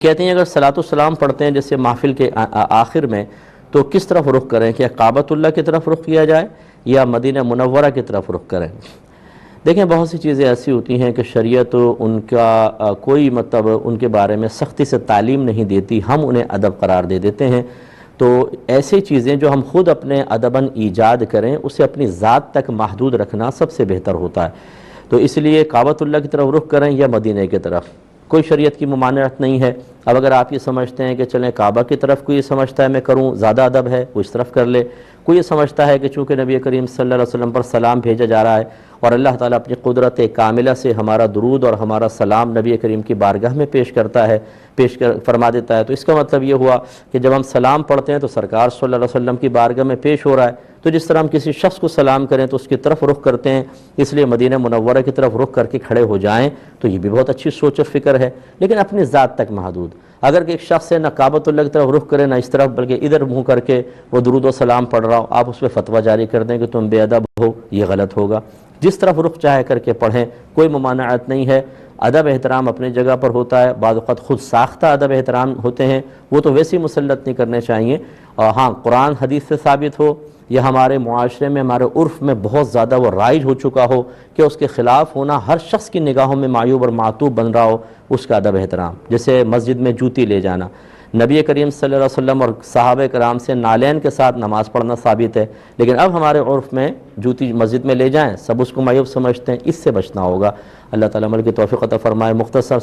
کہتے ہیں اگر صلاۃ السلام پڑھتے ہیں جیسے محفل کے آخر میں تو کس طرف رخ کریں؟ کہ کعبۃ اللہ کی طرف رخ کیا جائے یا مدینہ منورہ کی طرف رخ کریں؟ دیکھیں بہت سی چیزیں ایسی ہوتی ہیں کہ شریعت ان کا کوئی ان کے بارے میں سختی سے تعلیم نہیں دیتی، ہم انہیں ادب قرار دے دیتے ہیں۔ تو ایسی چیزیں جو ہم خود اپنے ادباً ایجاد کریں اسے اپنی ذات تک محدود رکھنا سب سے بہتر ہوتا ہے۔ تو اس لیے کعبۃ اللہ کی طرف رخ کریں یا مدینہ کی طرف، کوئی شریعت کی ممانعت نہیں ہے۔ اب اگر آپ یہ سمجھتے ہیں کہ چلیں کعبہ کی طرف، کوئی یہ سمجھتا ہے میں کروں زیادہ ادب ہے وہ اس طرف کر لے، کوئی یہ سمجھتا ہے کہ چونکہ نبی کریم صلی اللہ علیہ وسلم پر سلام بھیجا جا رہا ہے اور اللہ تعالیٰ اپنی قدرت کاملہ سے ہمارا درود اور ہمارا سلام نبی کریم کی بارگاہ میں پیش کرتا ہے، فرما دیتا ہے، تو اس کا مطلب یہ ہوا کہ جب ہم سلام پڑھتے ہیں تو سرکار صلی اللہ علیہ وسلم کی بارگاہ میں پیش ہو رہا ہے، تو جس طرح ہم کسی شخص کو سلام کریں تو اس کی طرف رخ کرتے ہیں، اس لیے مدینہ منورہ کی طرف رخ کر کے کھڑے ہو جائیں تو یہ بھی بہت اچھی سوچ و فکر ہے، لیکن اپنی ذات تک محدود۔ اگر کہ ایک شخص ہے نہ کعبۃ اللہ کی طرف رخ کرے نہ اس طرف بلکہ ادھر منہ کر کے وہ درود و سلام پڑھ رہا ہو، آپ اس پہ فتویٰ جاری کر دیں کہ تم بے ادب ہو، یہ غلط ہوگا۔ جس طرف رخ چاہے کر کے پڑھیں، کوئی ممانعت نہیں ہے۔ ادب احترام اپنی جگہ پر ہوتا ہے، بعض اوقات خود ساختہ ادب احترام ہوتے ہیں، وہ تو ویسے ہی مسلط نہیں کرنے چاہیے۔ اور ہاں قرآن حدیث سے ثابت ہو یا ہمارے معاشرے میں ہمارے عرف میں بہت زیادہ وہ رائج ہو چکا ہو کہ اس کے خلاف ہونا ہر شخص کی نگاہوں میں معیوب اور معتوب بن رہا ہو، اس کا ادب احترام، جیسے مسجد میں جوتی لے جانا۔ نبی کریم صلی اللہ علیہ وسلم اور صحابہ کرام سے نالین کے ساتھ نماز پڑھنا ثابت ہے، لیکن اب ہمارے عرف میں جوتی مسجد میں لے جائیں سب اس کو معیوب سمجھتے ہیں، اس سے بچنا ہوگا۔ اللہ تعالیٰ عمل کی توفیق عطا فرمائے۔ مختصر